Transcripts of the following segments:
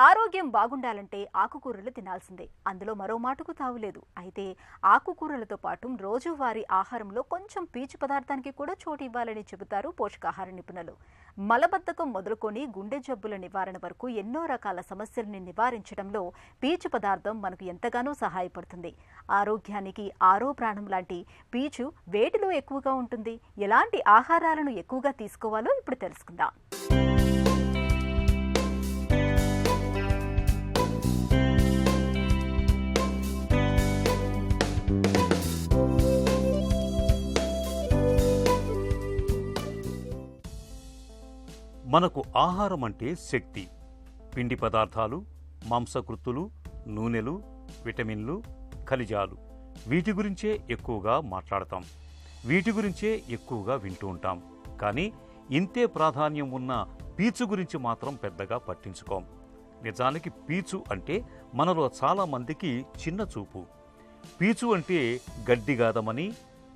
ఆరోగ్యం బాగుండాలంటే ఆకుకూరలు తినాల్సిందే. అందులో మరో మాటకు తావులేదు. అయితే ఆకుకూరలతో పాటు రోజువారీ ఆహారంలో కొంచెం పీచు పదార్థానికి కూడా చోటు ఇవ్వాలని చెబుతారు పోషకాహార నిపుణులు. మలబద్ధకం మొదలుకొని గుండె జబ్బుల నివారణ వరకు ఎన్నో రకాల సమస్యల్ని నివారించడంలో పీచు పదార్థం మనకు ఎంతగానో సహాయపడుతుంది. ఆరోగ్యానికి ఆరో ప్రాణం లాంటి పీచు వేటిలో ఎక్కువగా ఉంటుంది? ఎలాంటి ఆహారాలను ఎక్కువగా తీసుకోవాలో ఇప్పుడు తెలుసుకుందాం. మనకు ఆహారం అంటే శక్తి. పిండి పదార్థాలు, మాంసకృత్తులు, నూనెలు, విటమిన్లు, ఖనిజాలు, వీటి గురించే ఎక్కువగా మాట్లాడతాం. వీటి గురించే ఎక్కువగా వింటూ ఉంటాం. కానీ ఇంతే ప్రాధాన్యం ఉన్న పీచు గురించి మాత్రం పెద్దగా పట్టించుకోం. నిజానికి పీచు అంటే మనలో చాలామందికి చిన్న చూపు. పీచు అంటే గడ్డిగాదమని,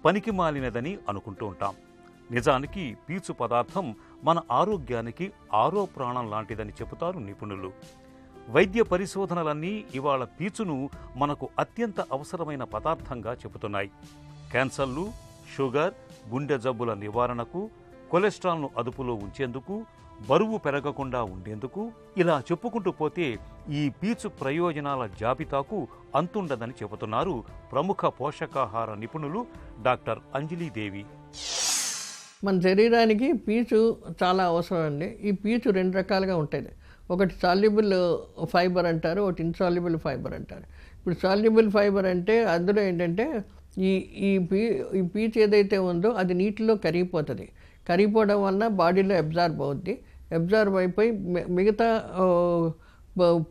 పనికి మాలినదని అనుకుంటూ ఉంటాం. నిజానికి పీచు పదార్థం మన ఆరోగ్యానికి ఆరో ప్రాణం లాంటిదని చెబుతారు నిపుణులు. వైద్య పరిశోధనలన్నీ ఇవాళ పీచును మనకు అత్యంత అవసరమైన పదార్థంగా చెబుతున్నాయి. క్యాన్సర్లు, షుగర్, గుండె జబ్బుల నివారణకు, కొలెస్ట్రాల్ను అదుపులో ఉంచేందుకు, బరువు పెరగకుండా ఉండేందుకు, ఇలా చెప్పుకుంటూ పోతే ఈ పీచు ప్రయోజనాల జాబితాకు అంతుండదని చెబుతున్నారు ప్రముఖ పోషకాహార నిపుణులు డాక్టర్ అంజలీదేవి. మన శరీరానికి పీచు చాలా అవసరం అండి. ఈ పీచు రెండు రకాలుగా ఉంటుంది. ఒకటి సాల్యుబుల్ ఫైబర్ అంటారు, ఒకటి ఇన్సాల్యుబుల్ ఫైబర్ అంటారు. ఇప్పుడు సాల్యుబుల్ ఫైబర్ అంటే అందులో ఏంటంటే ఈ పీచు ఏదైతే ఉందో అది నీటిలో కరిగిపోతుంది. కరిగిపోవడం వలన బాడీలో అబ్జార్బ్ అవుద్ది. అబ్జార్బ్ అయిపోయి మిగతా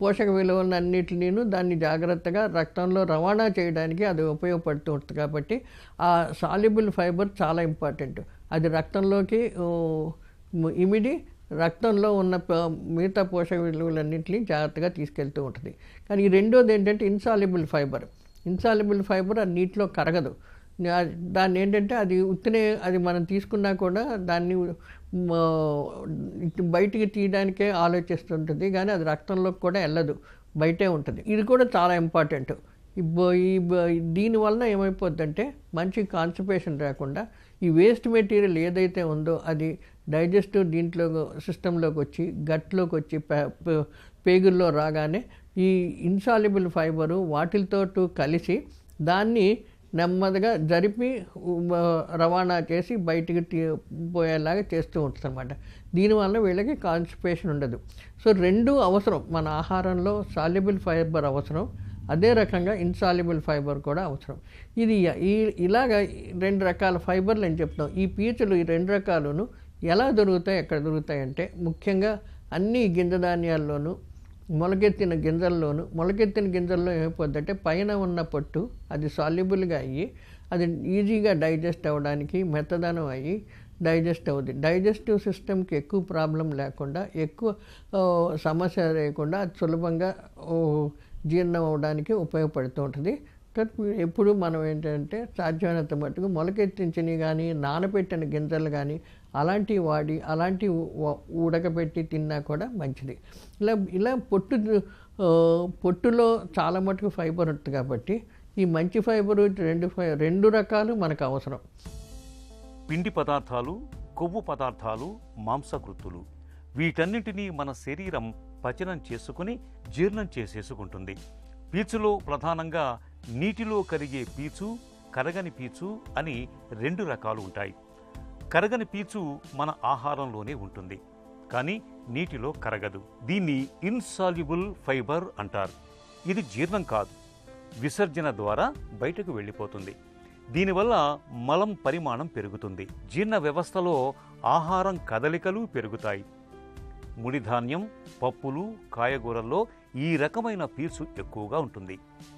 పోషక విలువలన్నిటినీ దాన్ని జాగ్రత్తగా రక్తంలో రవాణా చేయడానికి అది ఉపయోగపడుతూ ఉంటుంది. కాబట్టి ఆ సాల్యుబుల్ ఫైబర్ చాలా ఇంపార్టెంట్. అది రక్తంలోకి ఇమిడి రక్తంలో ఉన్న మిగతా పోషక విలువలన్నింటినీ జాగ్రత్తగా తీసుకెళ్తూ ఉంటుంది. కానీ ఈ రెండోది ఏంటంటే ఇన్సాల్యుబుల్ ఫైబర్. ఇన్సాల్యుబుల్ ఫైబర్ అది నీటిలో కరగదు. దాన్ని ఏంటంటే అది మనం తీసుకున్నా కూడా దాన్ని బయటికి తీయడానికే ఆలోచిస్తుంటుంది, కానీ అది రక్తంలోకి కూడా వెళ్ళదు, బయటే ఉంటుంది. ఇది కూడా చాలా ఇంపార్టెంట్. దీనివల్ల ఏమైపోద్దంటే మంచి కాన్స్టిపేషన్ రాకుండా ఈ వేస్ట్ మెటీరియల్ ఏదైతే ఉందో అది డైజెస్టివ్ దీంట్లో సిస్టంలోకి వచ్చి గట్లోకి వచ్చి పేగుల్లో రాగానే ఈ ఇన్సాల్యుబుల్ ఫైబరు వాటితో కలిసి దాన్ని నెమ్మదిగా జరిపి రవాణా చేసి బయటికి పోయేలాగా చేస్తూ ఉంటుంది అన్నమాట. దీనివల్ల వీళ్ళకి కాన్స్టిపేషన్ ఉండదు. సో రెండు అవసరం. మన ఆహారంలో సాల్యుబుల్ ఫైబర్ అవసరం, అదే రకంగా ఇన్సాల్యుబుల్ ఫైబర్ కూడా అవసరం. ఇలాగ రెండు రకాల ఫైబర్లు అని చెప్తాం. ఈ పీచులు ఈ రెండు రకాలను ఎలా దొరుకుతాయి, ఎక్కడ దొరుకుతాయి అంటే ముఖ్యంగా అన్ని గింజ ధాన్యాల్లోనూ, మొలకెత్తిన గింజల్లో ఏమైపోద్దంటే పైన ఉన్న పొట్టు అది సాల్యుబుల్గా అయ్యి అది ఈజీగా డైజెస్ట్ అవ్వడానికి మెత్తదనం అయ్యి డైజెస్ట్ అవుతుంది. డైజెస్టివ్ సిస్టమ్కి ఎక్కువ ప్రాబ్లం లేకుండా, ఎక్కువ సమస్య లేకుండా అది సులభంగా జీర్ణం అవ్వడానికి ఉపయోగపడుతూ ఉంటుంది. ఎప్పుడు మనం ఏంటంటే సాధ్యమైనంత మట్టుకు మొలకెత్తించినవి కానీ నానబెట్టిన గింజలు కానీ అలాంటివి వాడి అలాంటివి ఉడకబెట్టి తిన్నా కూడా మంచిది. ఇలా పొట్టులో చాలా మటుకు ఫైబర్ ఉంటుంది. కాబట్టి ఈ మంచి ఫైబరు రెండు రకాలు మనకు అవసరం. పిండి పదార్థాలు, కొవ్వు పదార్థాలు, మాంసకృత్తులు, వీటన్నిటినీ మన శరీరం పచనం చేసుకుని జీర్ణం చేసేసుకుంటుంది. పీచులో ప్రధానంగా నీటిలో కరిగే పీచు, కరగని పీచు అని రెండు రకాలు ఉంటాయి. కరగని పీచు మన ఆహారంలోనే ఉంటుంది, కానీ నీటిలో కరగదు. దీన్ని ఇన్సాల్యుబుల్ ఫైబర్ అంటారు. ఇది జీర్ణం కాదు, విసర్జన ద్వారా బయటకు వెళ్ళిపోతుంది. దీనివల్ల మలం పరిమాణం పెరుగుతుంది. జీర్ణ వ్యవస్థలో ఆహారం కదలికలు పెరుగుతాయి. ముడిధాన్యం, పప్పులు, కాయగూరల్లో ఈ రకమైన పీచు ఎక్కువగా ఉంటుంది.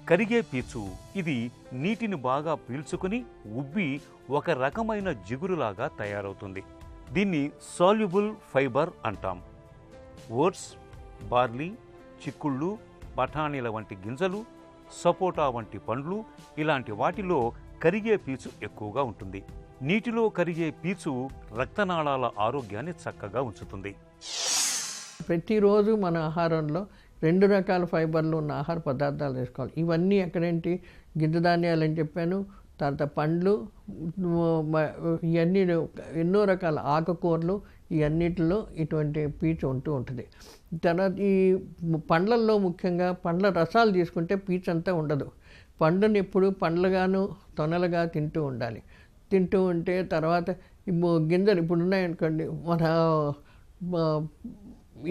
కరిగే పీచు ఇది నీటిని బాగా పీల్చుకుని ఉబ్బి ఒక రకమైన జిగురులాగా తయారవుతుంది. దీన్ని సాల్యుబుల్ ఫైబర్ అంటాం. ఓట్స్, బార్లీ, చిక్కుళ్ళు, బఠానీల వంటి గింజలు, సపోటా వంటి పండ్లు ఇలాంటి వాటిలో కరిగే పీచు ఎక్కువగా ఉంటుంది. నీటిలో కరిగే పీచు రక్తనాళాల ఆరోగ్యాన్ని చక్కగా ఉంచుతుంది. ప్రతిరోజు మన ఆహారంలో 2 రకాల ఫైబర్లు ఉన్న ఆహార పదార్థాలు తీసుకోవాలి. ఇవన్నీ ఎక్కడేంటి, గింజ ధాన్యాలు అని చెప్పాను, తర్వాత పండ్లు, ఇవన్నీ ఎన్నో రకాల ఆకుకూరలు, ఇవన్నిటిలో ఇటువంటి పీచు ఉంటూ ఉంటుంది. తర్వాత ఈ పండ్లల్లో ముఖ్యంగా పండ్ల రసాలు తీసుకుంటే పీచు అంతా ఉండదు. పండుని ఎప్పుడు పండ్లుగాను తొనలుగా తింటూ ఉండాలి. తింటూ ఉంటే తర్వాత గింజలు ఇప్పుడు ఉన్నాయనుకోండి, మన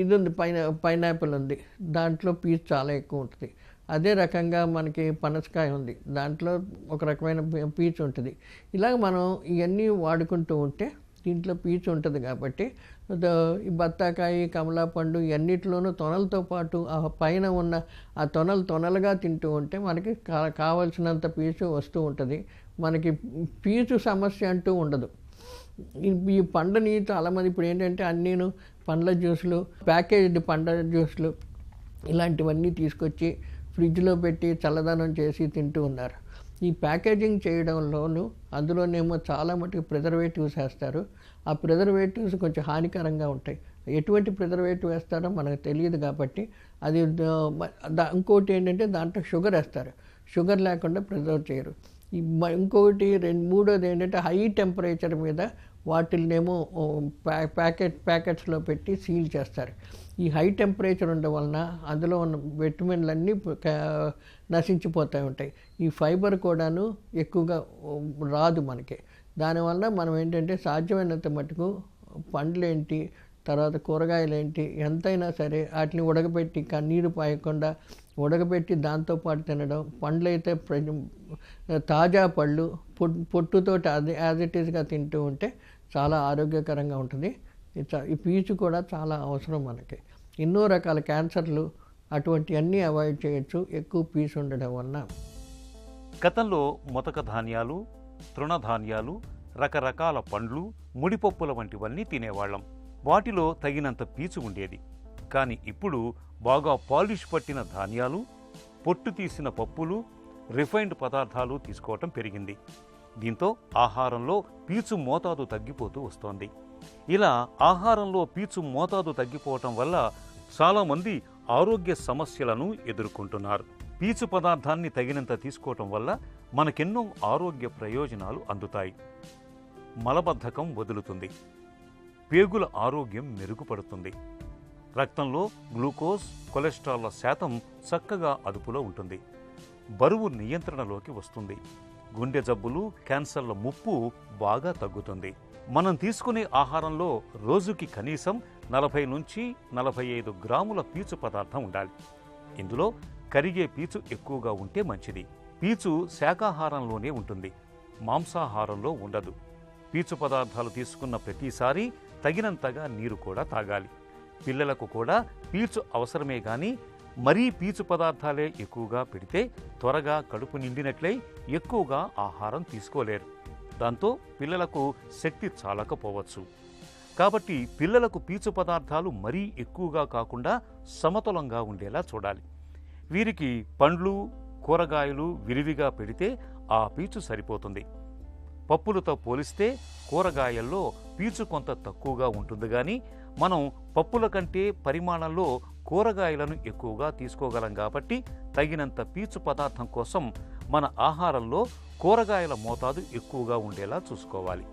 ఇది ఉంది, పైనాపిల్ ఉంది, దాంట్లో పీచు చాలా ఎక్కువ ఉంటుంది. అదే రకంగా మనకి పనసకాయ ఉంది, దాంట్లో ఒక రకమైన పీచు ఉంటుంది. ఇలాగ మనం ఇవన్నీ వాడుకుంటూ ఉంటే దీంట్లో పీచు ఉంటుంది. కాబట్టి ఈ బత్తాకాయ, కమలా పండు ఇవన్నిటిలోనూ తొనలతో పాటు ఆ పైన ఉన్న ఆ తొనలుగా తింటూ ఉంటే మనకి కావలసినంత పీచు వస్తూ ఉంటుంది. మనకి పీచు సమస్య అంటూ ఉండదు. ఈ పండుని చాలామంది ఇప్పుడు ఏంటంటే అన్నీను పండ్ల జ్యూసులు, ప్యాకేజ్డ్ పండ్ల జ్యూసులు ఇలాంటివన్నీ తీసుకొచ్చి ఫ్రిడ్జ్లో పెట్టి చల్లదనం చేసి తింటూ ఉన్నారు. ఈ ప్యాకేజింగ్ చేయడంలోనూ అందులోనేమో చాలా మటుకు ప్రిజర్వేటివ్స్ వేస్తారు. ఆ ప్రిజర్వేటివ్స్ కొంచెం హానికరంగా ఉంటాయి. ఎటువంటి ప్రిజర్వేటివ్ వేస్తారో మనకు తెలియదు. కాబట్టి అది ఇంకోటి ఏంటంటే దాంట్లో షుగర్ వేస్తారు. షుగర్ లేకుండా ప్రిజర్వ్ చేయరు. ఇంకొకటి మూడోది ఏంటంటే హై టెంపరేచర్ మీద వాటిల్నేమో ప్యాకెట్స్లో పెట్టి సీల్ చేస్తారు. ఈ హై టెంపరేచర్ ఉండడం వలన అందులో ఉన్న విటమిన్లన్నీ నశించిపోతూ ఉంటాయి. ఈ ఫైబర్ కూడాను ఎక్కువగా రాదు మనకి. దానివల్ల మనం ఏంటంటే సాధ్యమైనంత మటుకు పండ్లేంటి, తర్వాత కూరగాయలేంటి, ఎంతైనా సరే వాటిని ఉడకబెట్టి నీరు పాయకుండా ఉడకబెట్టి దాంతోపాటు తినడం. పండ్లు అయితే తాజా పళ్ళు పొట్టుతోటి అది యాజ్ ఇట్ ఈస్గా తింటూ ఉంటే చాలా ఆరోగ్యకరంగా ఉంటుంది. ఈ పీచు కూడా చాలా అవసరం మనకి. ఎన్నో రకాల క్యాన్సర్లు అటువంటివన్నీ అవాయిడ్ చేయొచ్చు ఎక్కువ పీచు ఉండడం వలన. గతంలో మొతక ధాన్యాలు, తృణధాన్యాలు, రకరకాల పండ్లు, ముడిపప్పుల వంటివన్నీ తినేవాళ్ళం. వాటిలో తగినంత పీచు ఉండేది. కానీ ఇప్పుడు బాగా పాలిష్ పట్టిన ధాన్యాలు, పొట్టు తీసిన పప్పులు, రిఫైన్డ్ పదార్థాలు తీసుకోవటం పెరిగింది. దీంతో ఆహారంలో పీచు మోతాదు తగ్గిపోతూ వస్తోంది. ఇలా ఆహారంలో పీచు మోతాదు తగ్గిపోవటం వల్ల చాలామంది ఆరోగ్య సమస్యలను ఎదుర్కొంటున్నారు. పీచు పదార్థాన్ని తగినంత తీసుకోవటం వల్ల మనకెన్నో ఆరోగ్య ప్రయోజనాలు అందుతాయి. మలబద్ధకం వదులుతుంది, పేగుల ఆరోగ్యం మెరుగుపడుతుంది, రక్తంలో గ్లూకోజ్, కొలెస్ట్రాల్ల శాతం చక్కగా అదుపులో ఉంటుంది, బరువు నియంత్రణలోకి వస్తుంది, గుండె జబ్బులు, క్యాన్సర్ల ముప్పు బాగా తగ్గుతుంది. మనం తీసుకునే ఆహారంలో రోజుకి కనీసం 40 నుంచి 45 గ్రాముల పీచు పదార్థం ఉండాలి. ఇందులో కరిగే పీచు ఎక్కువగా ఉంటే మంచిది. పీచు శాకాహారంలోనే ఉంటుంది, మాంసాహారంలో ఉండదు. పీచు పదార్థాలు తీసుకున్న ప్రతిసారి తగినంతగా నీరు కూడా తాగాలి. పిల్లలకు కూడా పీచు అవసరమే కానీ మరీ పీచు పదార్థాలే ఎక్కువగా పెడితే త్వరగా కడుపు నిండినట్లై ఎక్కువగా ఆహారం తీసుకోలేరు. దాంతో పిల్లలకు శక్తి చాలకపోవచ్చు. కాబట్టి పిల్లలకు పీచు పదార్థాలు మరీ ఎక్కువగా కాకుండా సమతులంగా ఉండేలా చూడాలి. వీరికి పండ్లు, కూరగాయలు విరివిగా పెడితే ఆ పీచు సరిపోతుంది. పప్పులతో పోలిస్తే కూరగాయల్లో పీచు కొంత తక్కువగా ఉంటుంది. కానీ మనం పప్పుల కంటే పరిమాణంలో కూరగాయలను ఎక్కువగా తీసుకోగలం. కాబట్టి తగినంత పీచు పదార్థం కోసం మన ఆహారంలో కూరగాయల మోతాదు ఎక్కువగా ఉండేలా చూసుకోవాలి.